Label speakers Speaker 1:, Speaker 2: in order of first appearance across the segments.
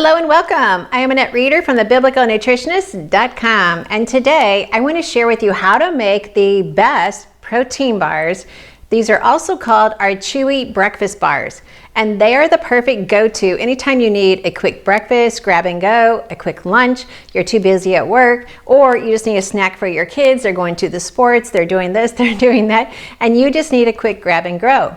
Speaker 1: Hello and welcome. I am Annette Reeder from thebiblicalnutritionist.com, and today I want to share with you how to make the best protein bars. These are also called our chewy breakfast bars, and they are the perfect go-to anytime you need a quick breakfast, grab and go, a quick lunch, you're too busy at work, or you just need a snack for your kids. They're going to the sports, they're doing this, they're doing that, and you just need a quick grab and go.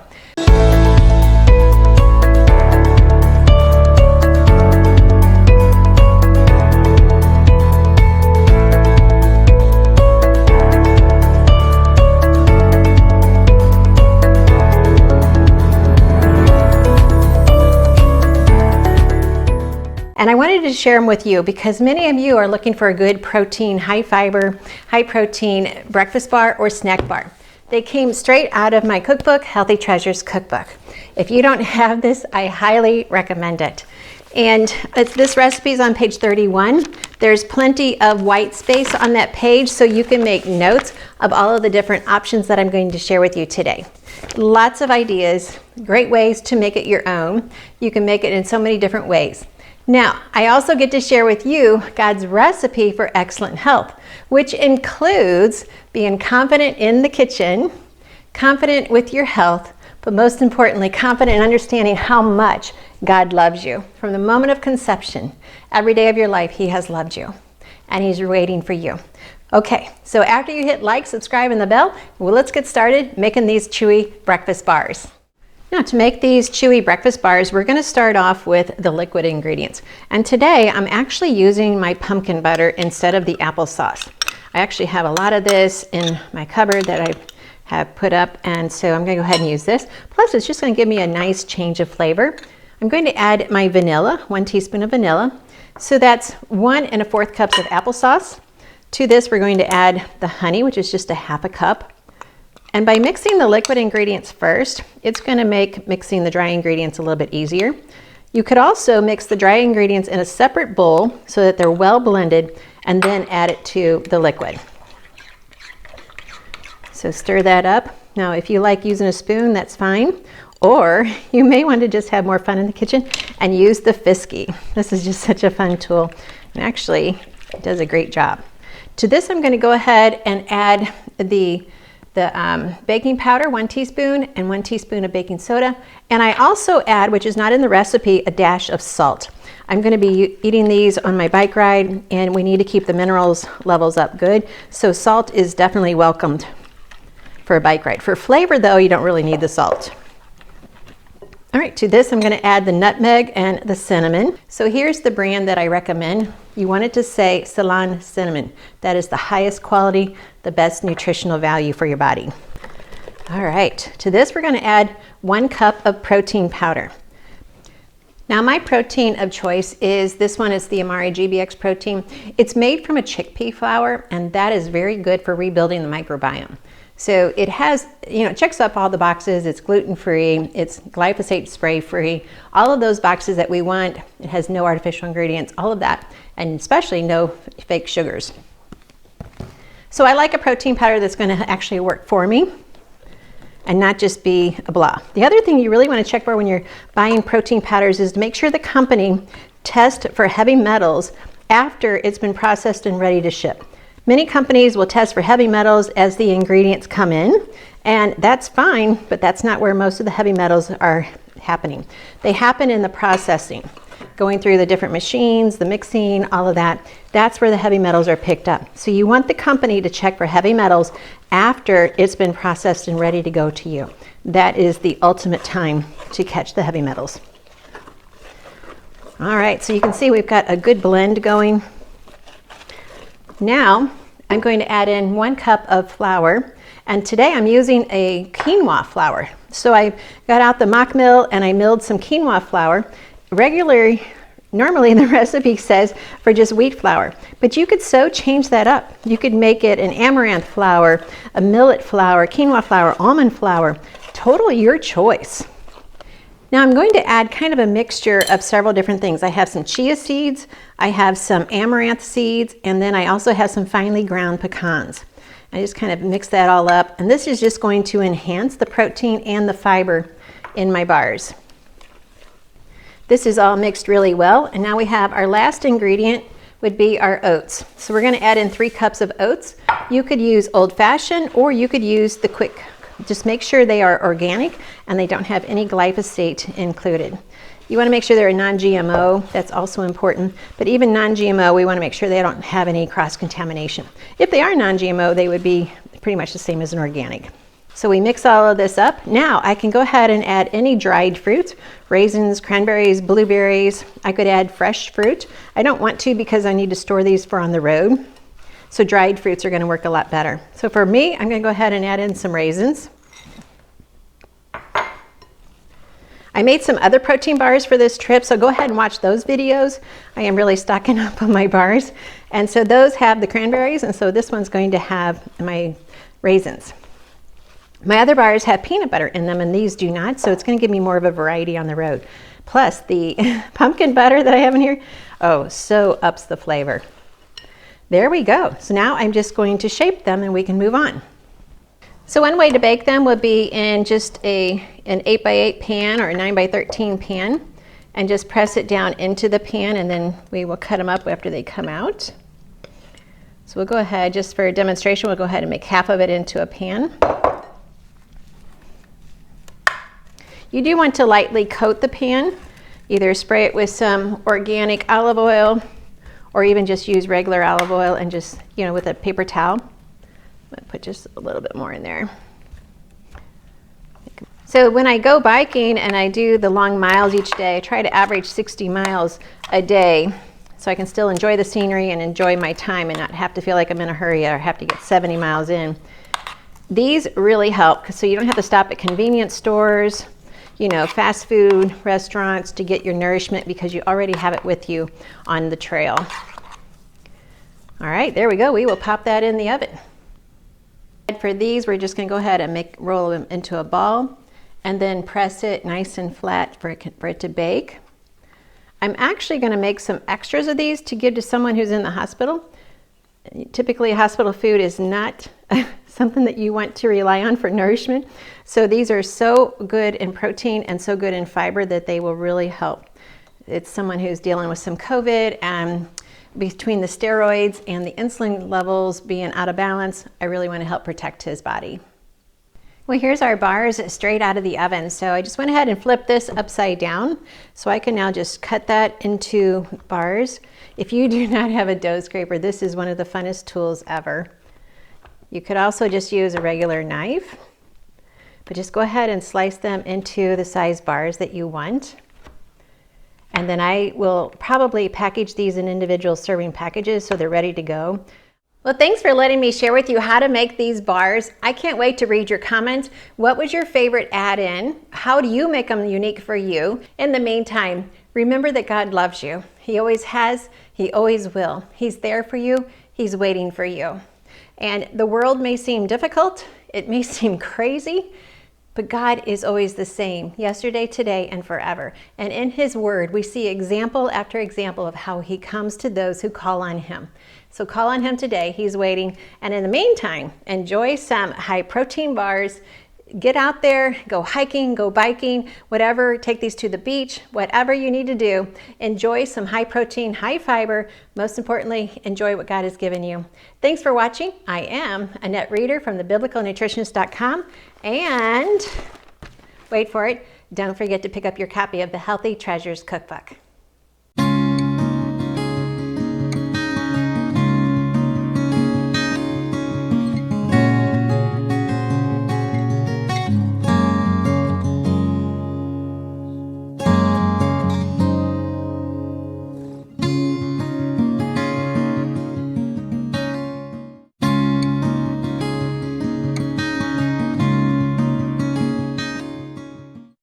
Speaker 1: And I wanted to share them with you because many of you are looking for a good protein, high fiber, high protein breakfast bar or snack bar. They came straight out of my cookbook, Healthy Treasures Cookbook. If you don't have this, I highly recommend it. And this recipe is on page 31. There's plenty of white space on that page so you can make notes of all of the different options that I'm going to share with you today. Lots of ideas, great ways to make it your own. You can make it in so many different ways. Now, I also get to share with you God's recipe for excellent health, which includes being confident in the kitchen, confident with your health, but most importantly, confident in understanding how much God loves you. From the moment of conception, every day of your life, He has loved you, and He's waiting for you. Okay, so after you hit like, subscribe, and the bell, well, let's get started making these chewy breakfast bars. Now, to make these chewy breakfast bars, we're going to start off with the liquid ingredients. And today, I'm actually using my pumpkin butter instead of the applesauce. I actually have a lot of this in my cupboard that I have put up, and so I'm going to go ahead and use this. Plus, it's just going to give me a nice change of flavor. I'm going to add my vanilla, 1 teaspoon of vanilla. So that's 1 1/4 cups of applesauce. To this, we're going to add the honey, which is just a 1/2 cup. And by mixing the liquid ingredients first, it's going to make mixing the dry ingredients a little bit easier. You could also mix the dry ingredients in a separate bowl so that they're well blended and then add it to the liquid. So stir that up. Now, if you like using a spoon, that's fine. Or you may want to just have more fun in the kitchen and use the Fisky. This is just such a fun tool. And actually, it does a great job. To this, I'm going to go ahead and add the baking powder, 1 teaspoon, and 1 teaspoon of baking soda. And I also add, which is not in the recipe, a dash of salt. I'm going to be eating these on my bike ride, and we need to keep the minerals levels up good. So salt is definitely welcomed for a bike ride. For flavor, though, you don't really need the salt. All right, to this, I'm going to add the nutmeg and the cinnamon. So here's the brand that I recommend. You want it to say Ceylon cinnamon. That is the highest quality, the best nutritional value for your body. All right, to this, we're going to add 1 cup of protein powder. Now, my protein of choice is, this one is the Amari GBX protein. It's made from a chickpea flour, and that is very good for rebuilding the microbiome. So it has, it checks up all the boxes. It's gluten-free, it's glyphosate spray-free, all of those boxes that we want. It has no artificial ingredients, all of that, and especially no fake sugars. So I like a protein powder that's going to actually work for me and not just be a blah. The other thing you really want to check for when you're buying protein powders is to make sure the company tests for heavy metals after it's been processed and ready to ship. Many companies will test for heavy metals as the ingredients come in, and that's fine, but that's not where most of the heavy metals are happening. They happen in the processing, going through the different machines, the mixing, all of that. That's where the heavy metals are picked up. So you want the company to check for heavy metals after it's been processed and ready to go to you. That is the ultimate time to catch the heavy metals. All right, so you can see we've got a good blend going. Now, I'm going to add in 1 cup of flour, and today I'm using a quinoa flour. So I got out the mock mill and I milled some quinoa flour. Normally the recipe says for just wheat flour, but you could so change that up. You could make it an amaranth flour, a millet flour, quinoa flour, almond flour, totally your choice. Now I'm going to add kind of a mixture of several different things. I have some chia seeds, I have some amaranth seeds, and then I also have some finely ground pecans. I just kind of mix that all up, and this is just going to enhance the protein and the fiber in my bars. This is all mixed really well, and now we have our last ingredient would be our oats. So we're going to add in 3 cups of oats. You could use old-fashioned or you could use the quick. Just make sure they are organic and they don't have any glyphosate included. You want to make sure they're a non-GMO. That's also important. But even non-GMO, we want to make sure they don't have any cross-contamination. If they are non-GMO, they would be pretty much the same as an organic. So we mix all of this up. Now I can go ahead and add any dried fruit, raisins, cranberries, blueberries. I could add fresh fruit. I don't want to because I need to store these for on the road. So dried fruits are going to work a lot better. So for me, I'm going to go ahead and add in some raisins. I made some other protein bars for this trip, so go ahead and watch those videos. I am really stocking up on my bars. And so those have the cranberries, and so this one's going to have my raisins. My other bars have peanut butter in them and these do not, so it's going to give me more of a variety on the road. Plus the pumpkin butter that I have in here, oh, so ups the flavor. There we go. So now I'm just going to shape them and we can move on. So one way to bake them would be in just an 8x8 pan or a 9x13 pan, and just press it down into the pan, and then we will cut them up after they come out. So we'll go ahead, just for a demonstration, we'll go ahead and make half of it into a pan. You do want to lightly coat the pan. Either spray it with some organic olive oil or even just use regular olive oil and just, with a paper towel. I'm gonna put just a little bit more in there. So when I go biking and I do the long miles each day, I try to average 60 miles a day so I can still enjoy the scenery and enjoy my time and not have to feel like I'm in a hurry or have to get 70 miles in. These really help, so you don't have to stop at convenience stores, fast food restaurants to get your nourishment because you already have it with you on the trail. All right, there we go. We will pop that in the oven. For these, we're just going to go ahead and roll them into a ball and then press it nice and flat for it to bake. I'm actually going to make some extras of these to give to someone who's in the hospital. Typically, hospital food is not something that you want to rely on for nourishment. So these are so good in protein and so good in fiber that they will really help. It's someone who's dealing with some COVID, and between the steroids and the insulin levels being out of balance, I really want to help protect his body. Well, here's our bars straight out of the oven. So I just went ahead and flipped this upside down. So I can now just cut that into bars. If you do not have a dough scraper, this is one of the funnest tools ever. You could also just use a regular knife, but just go ahead and slice them into the size bars that you want. And then I will probably package these in individual serving packages so they're ready to go. Well, thanks for letting me share with you how to make these bars. I can't wait to read your comments. What was your favorite add-in? How do you make them unique for you? In the meantime, remember that God loves you. He always has, He always will. He's there for you, He's waiting for you. And the world may seem difficult, it may seem crazy, but God is always the same, yesterday, today, and forever. And in His Word, we see example after example of how He comes to those who call on Him. So call on Him today, He's waiting. And in the meantime, enjoy some high protein bars. Get out there, go hiking, go biking, whatever, take these to the beach, whatever you need to do. Enjoy some high protein, high fiber. Most importantly, enjoy what God has given you. Thanks for watching. I am Annette Reeder from thebiblicalnutritionist.com. And wait for it, don't forget to pick up your copy of the Healthy Treasures Cookbook.